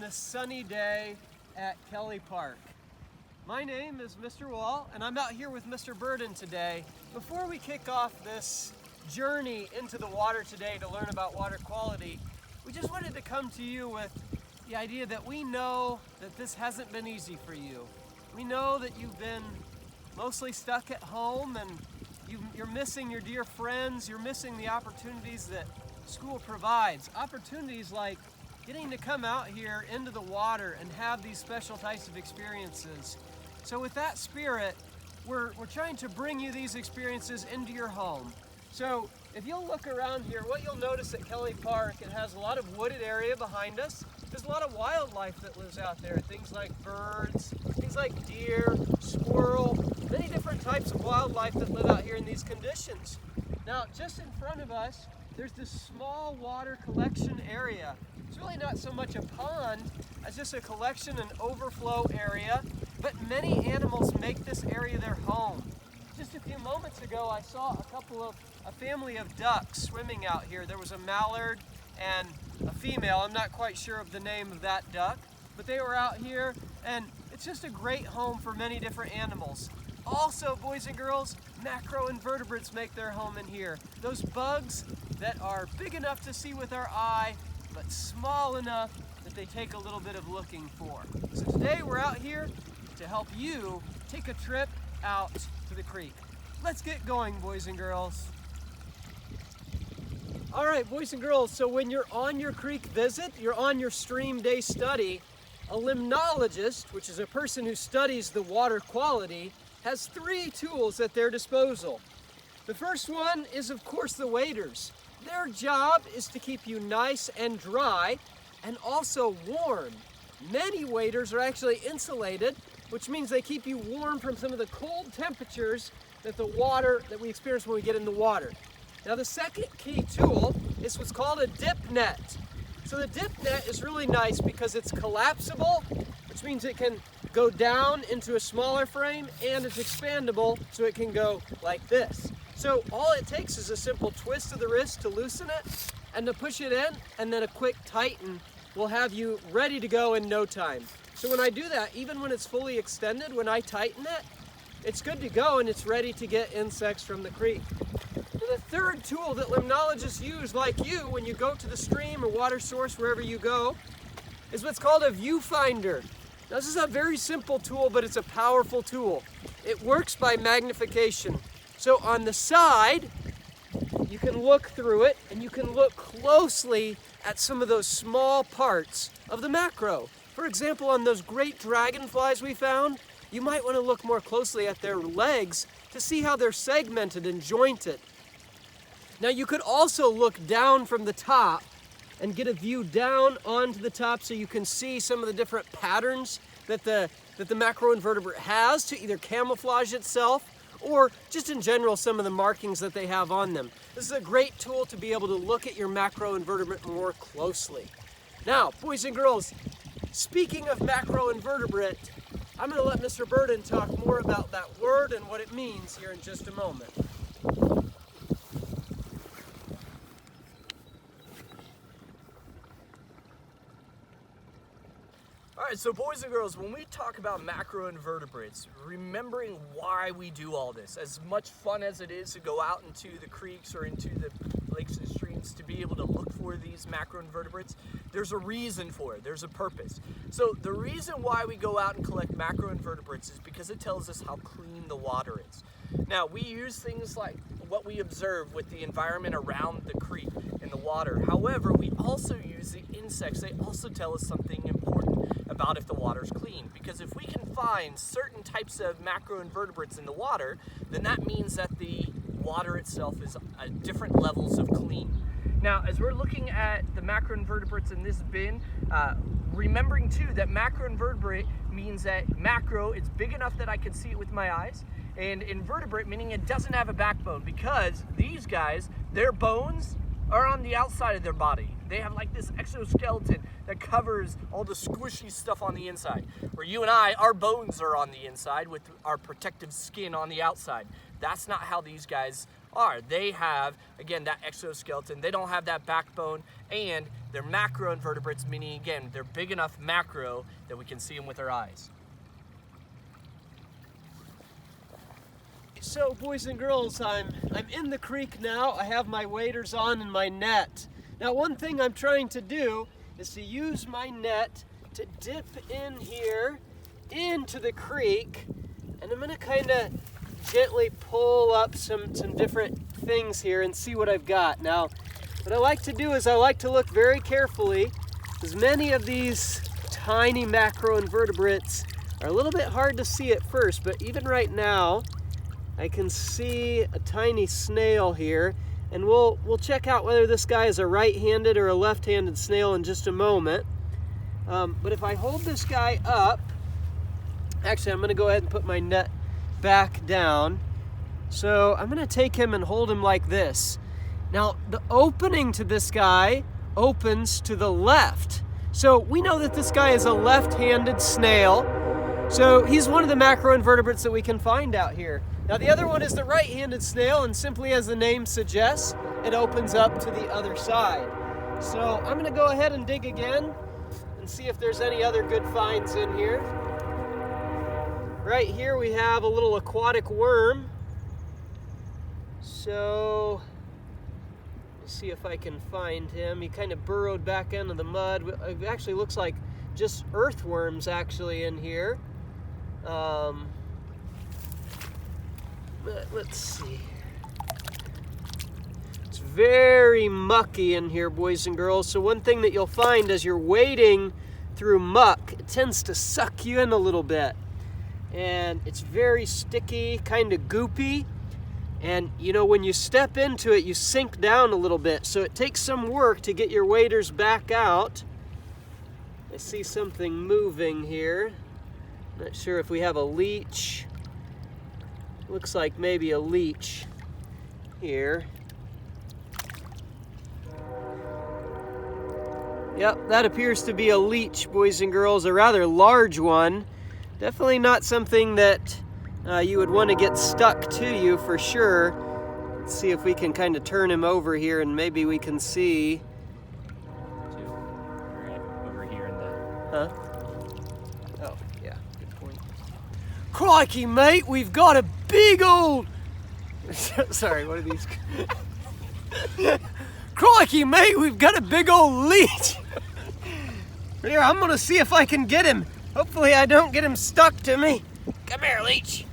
this sunny day at Kelly Park. My name is Mr. Wall, and I'm out here with Mr. Burden today. Before we kick off this journey into the water today to learn about water quality, we just wanted to come to you with the idea that we know that this hasn't been easy for you. We know that you've been mostly stuck at home and you're missing your dear friends, you're missing the opportunities that school provides. Opportunities like getting to come out here into the water and have these special types of experiences. So with that spirit, we're trying to bring you these experiences into your home. So if you'll look around here, what you'll notice at Kelly Park, it has a lot of wooded area behind us. There's a lot of wildlife that lives out there, things like birds, things like deer, squirrel, many different types of wildlife that live out here in these conditions. Now, just in front of us, there's this small water collection area. It's really not so much a pond as just a collection and overflow area, but many animals make this area their home. Just a few moments ago, I saw a family of ducks swimming out here. There was a mallard and a female. I'm not quite sure of the name of that duck, but they were out here, and it's just a great home for many different animals. Also, boys and girls, macroinvertebrates make their home in here. Those bugs that are big enough to see with our eye, but small enough that they take a little bit of looking for. So today we're out here to help you take a trip out to the creek. Let's get going, boys and girls. All right, boys and girls, so when you're on your creek visit, you're on your stream day study, a limnologist, which is a person who studies the water quality, has 3 tools at their disposal. The first one is, of course, the waders. Their job is to keep you nice and dry and also warm. Many waders are actually insulated, which means they keep you warm from some of the cold temperatures that we experience when we get in the water. Now, the second key tool is what's called a dip net. So the dip net is really nice because it's collapsible, which means it can go down into a smaller frame, and it's expandable so it can go like this. So all it takes is a simple twist of the wrist to loosen it and to push it in, and then a quick tighten will have you ready to go in no time. So when I do that, even when it's fully extended, when I tighten it, it's good to go and it's ready to get insects from the creek. And the third tool that limnologists use, like you, when you go to the stream or water source, wherever you go, is what's called a viewfinder. Now, this is a very simple tool, but it's a powerful tool. It works by magnification. So on the side, you can look through it and you can look closely at some of those small parts of the macro. For example, on those great dragonflies we found, you might want to look more closely at their legs to see how they're segmented and jointed. Now, you could also look down from the top and get a view down onto the top so you can see some of the different patterns that the macroinvertebrate has to either camouflage itself or just in general some of the markings that they have on them. This is a great tool to be able to look at your macroinvertebrate more closely. Now, boys and girls, speaking of macroinvertebrate, I'm going to let Mr. Burden talk more about that word and what it means here in just a moment. Alright, so boys and girls, when we talk about macroinvertebrates, remembering why we do all this, as much fun as it is to go out into the creeks or into the lakes and streams to be able to look for these macroinvertebrates, there's a reason for it, there's a purpose. So the reason why we go out and collect macroinvertebrates is because it tells us how clean the water is. Now, we use things like what we observe with the environment around the creek and the water. However, we also use the insects. They also tell us something important about if the water's clean. Because if we can find certain types of macroinvertebrates in the water, then that means that the water itself is at different levels of clean. Now, as we're looking at the macroinvertebrates in this bin, remembering too that macroinvertebrate means that macro, it's big enough that I can see it with my eyes, and invertebrate meaning it doesn't have a backbone, because these guys, their bones are on the outside of their body. They have like this exoskeleton that covers all the squishy stuff on the inside. Where you and I, our bones are on the inside with our protective skin on the outside. That's not how these guys are. They have, again, that exoskeleton. They don't have that backbone, and they're macroinvertebrates, meaning, again, they're big enough macro that we can see them with our eyes. So, boys and girls, I'm in the creek now. I have my waders on and my net. Now, one thing I'm trying to do is to use my net to dip in here into the creek, and I'm going to kind of gently pull up some different things here and see what I've got. Now, what I like to do is I like to look very carefully, because many of these tiny macroinvertebrates are a little bit hard to see at first, but even right now, I can see a tiny snail here, and we'll check out whether this guy is a right-handed or a left-handed snail in just a moment. But if I hold this guy up, actually I'm going to go ahead and put my net back down. So I'm going to take him and hold him like this. Now the opening to this guy opens to the left. So we know that this guy is a left-handed snail. So he's one of the macroinvertebrates that we can find out here. Now the other one is the right-handed snail, and simply as the name suggests, it opens up to the other side. So I'm gonna go ahead and dig again and see if there's any other good finds in here. Right here we have a little aquatic worm. So let's see if I can find him. He kind of burrowed back into the mud. It actually looks like just earthworms actually in here. Let's see. It's very mucky in here, boys and girls. So one thing that you'll find as you're wading through muck, it tends to suck you in a little bit. And it's very sticky, kind of goopy. And you know, when you step into it, you sink down a little bit. So it takes some work to get your waders back out. I see something moving here. Not sure if we have a leech. Looks like maybe a leech here. Yep, that appears to be a leech, boys and girls, a rather large one. Definitely not something that you would want to get stuck to you for sure. Let's see if we can kind of turn him over here and maybe we can see. Over here in the... Huh? Oh, yeah, good point. Crikey, mate, we've got a big old... Sorry, what are these? Crikey, mate, we've got a big old leech. Here, I'm gonna see if I can get him. Hopefully I don't get him stuck to me. Come here, leech.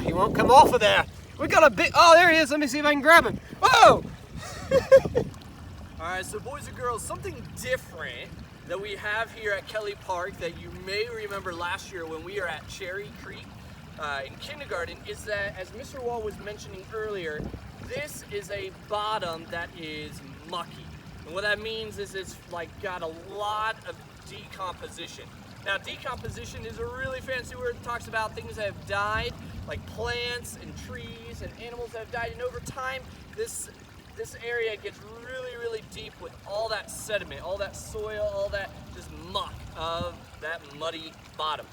He won't come off of there. We got a big... Oh, there he is. Let me see if I can grab him. Whoa! All right, so boys and girls, something different that we have here at Kelly Park that you may remember last year when we were at Cherry Creek in kindergarten is that, as Mr. Wall was mentioning earlier, this is a bottom that is mucky. And what that means is it's like got a lot of decomposition. Now, decomposition is a really fancy word that talks about things that have died, like plants and trees and animals that have died. And over time, this area gets really, really deep with all that sediment, all that soil, all that just muck of that muddy bottom.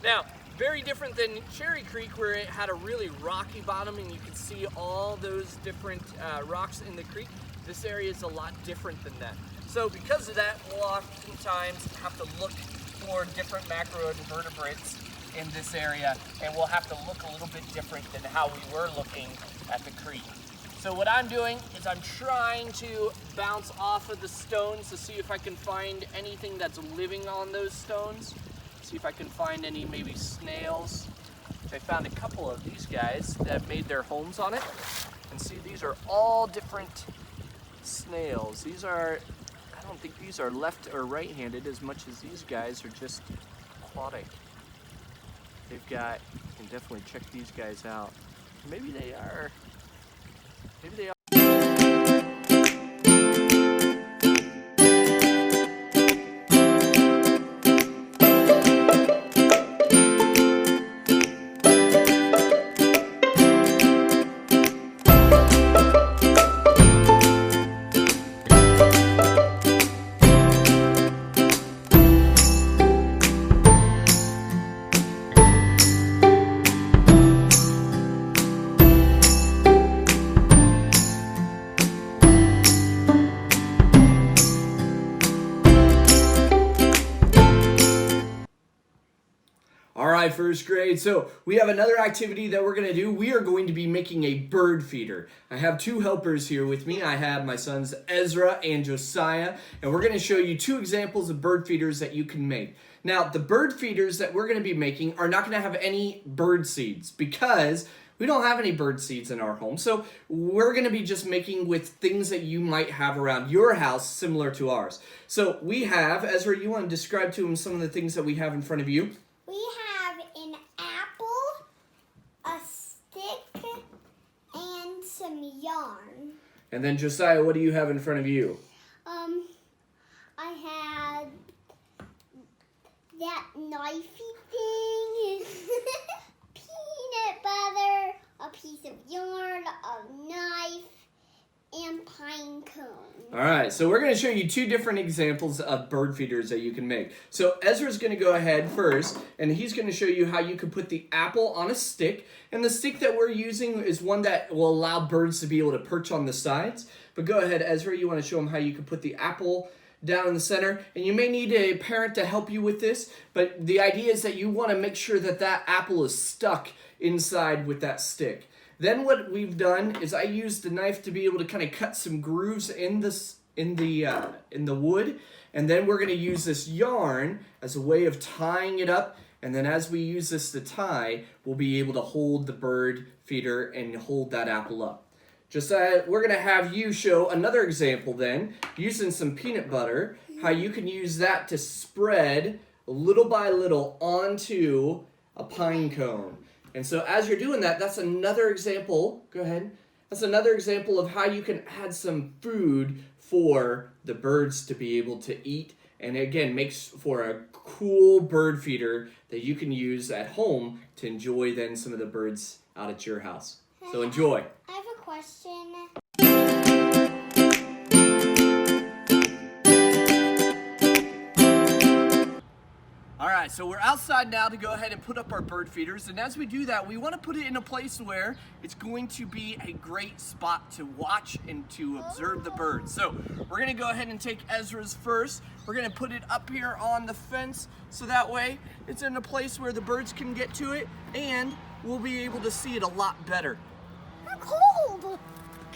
Now, very different than Cherry Creek, where it had a really rocky bottom and you could see all those different rocks in the creek. This area is a lot different than that. So because of that, we'll oftentimes have to look for different macroinvertebrates in this area, and we'll have to look a little bit different than how we were looking at the creek. So what I'm doing is I'm trying to bounce off of the stones to see if I can find anything that's living on those stones. See if I can find any maybe snails. I found a couple of these guys that made their homes on it. And see, these are all different snails. These are, I don't think these are left or right-handed as much as these guys are just aquatic. They've got, you can definitely check these guys out. Maybe they are. Maybe they are. right, first grade. So we have another activity that we're going to do. We are going to be making a bird feeder. I have two helpers here with me. I have my sons Ezra and Josiah, and we're going to show you two examples of bird feeders that you can make. Now, the bird feeders that we're going to be making are not going to have any bird seeds because we don't have any bird seeds in our home. So we're going to be just making with things that you might have around your house similar to ours. So we have, Ezra, you want to describe to them some of the things that we have in front of you? We have an apple, a stick, and some yarn. And then Josiah, what do you have in front of you? I had that knifey thing, peanut butter, a piece of yarn, a knife, and pine cone. All right, so we're going to show you two different examples of bird feeders that you can make. So Ezra's going to go ahead first, and he's going to show you how you can put the apple on a stick. And the stick that we're using is one that will allow birds to be able to perch on the sides. But go ahead, Ezra, you want to show them how you can put the apple down in the center. And you may need a parent to help you with this, but the idea is that you want to make sure that that apple is stuck inside with that stick. Then what we've done is I used the knife to be able to kind of cut some grooves in the wood, and then we're going to use this yarn as a way of tying it up. And then as we use this to tie, we'll be able to hold the bird feeder and hold that apple up. We're going to have you show another example then, using some peanut butter, how you can use that to spread little by little onto a pine cone. And so as you're doing that, that's another example. Go ahead. That's another example of how you can add some food for the birds to be able to eat. And again, makes for a cool bird feeder that you can use at home to enjoy then some of the birds out at your house. So enjoy. I have a question. All right, so we're outside now to go ahead and put up our bird feeders. And as we do that, we want to put it in a place where it's going to be a great spot to watch and to observe the birds. So we're going to go ahead and take Ezra's first. We're going to put it up here on the fence so that way it's in a place where the birds can get to it and we'll be able to see it a lot better. I'm cold.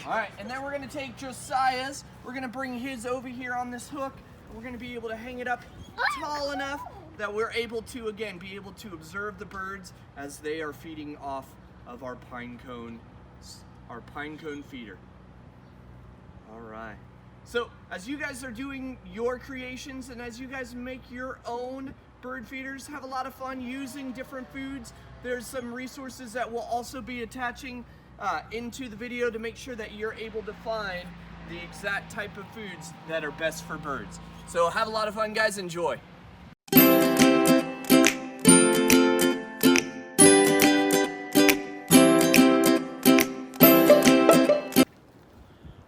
All right, and then we're going to take Josiah's. We're going to bring his over here on this hook. And we're going to be able to hang it up tall enough that we're able to, again, be able to observe the birds as they are feeding off of our pine cone feeder. All right. So as you guys are doing your creations and as you guys make your own bird feeders, have a lot of fun using different foods. There's some resources that we'll also be attaching into the video to make sure that you're able to find the exact type of foods that are best for birds. So have a lot of fun, guys. Enjoy.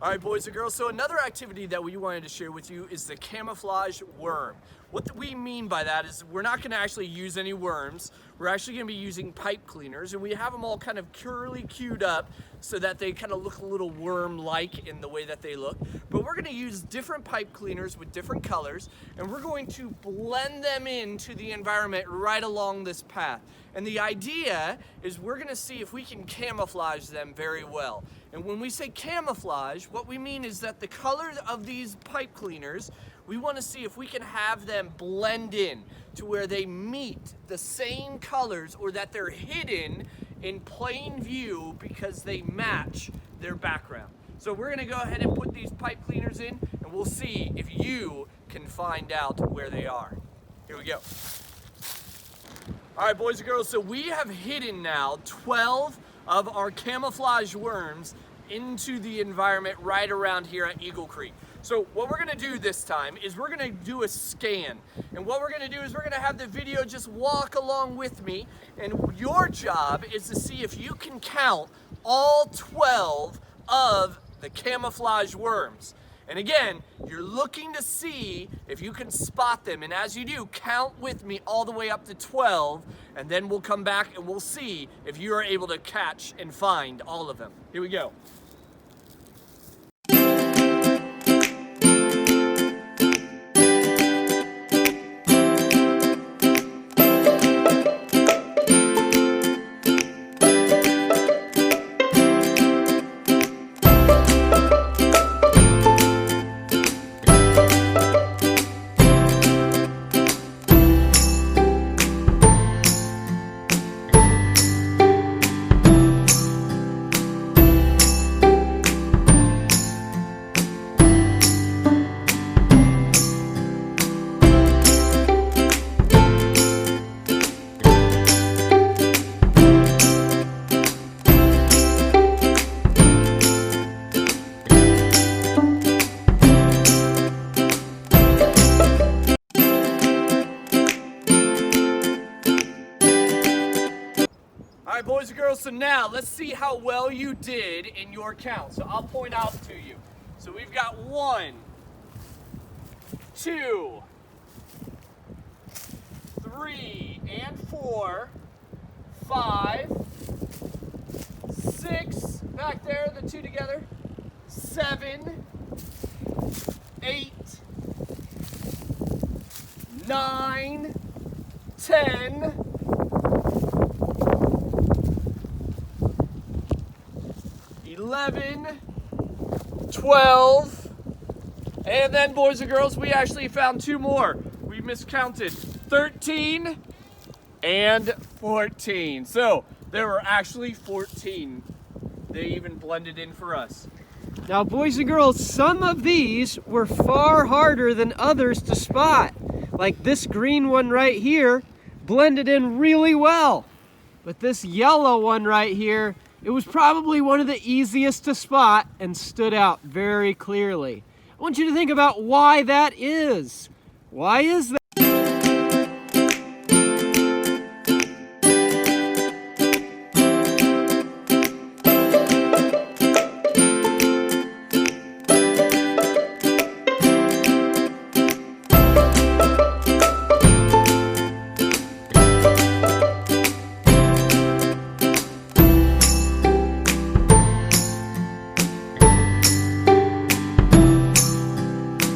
All right, boys and girls, so another activity that we wanted to share with you is the camouflage worm. What we mean by that is we're not going to actually use any worms. We're actually going to be using pipe cleaners, and we have them all kind of curly cued up so that they kind of look a little worm-like in the way that they look. But we're going to use different pipe cleaners with different colors, and we're going to blend them into the environment right along this path. And the idea is we're going to see if we can camouflage them very well. And when we say camouflage, what we mean is that the color of these pipe cleaners, we want to see if we can have them blend in to where they meet the same colors or that they're hidden in plain view because they match their background. So we're going to go ahead and put these pipe cleaners in and we'll see if you can find out where they are. Here we go. All right, boys and girls, so we have hidden now 12 of our camouflage worms into the environment right around here at Eagle Creek. So what we're gonna do this time is we're gonna do a scan. And what we're gonna do is we're gonna have the video just walk along with me, and your job is to see if you can count all 12 of the camouflage worms. And again, you're looking to see if you can spot them. And as you do, count with me all the way up to 12, and then we'll come back and we'll see if you are able to catch and find all of them. Here we go. boys and girls, so now let's see how well you did in your count. So I'll point out to you. So we've got 1, 2, 3, and 4, 5, 6, back there, the 2 together, 7, 8, 9, 10, 11, 12, and then boys and girls, we actually found 2 more. We miscounted 13 and 14. So there were actually 14. They even blended in for us. Now, boys and girls, some of these were far harder than others to spot. Like this green one right here blended in really well. But this yellow one right here, it was probably one of the easiest to spot and stood out very clearly. I want you to think about why that is. Why is that?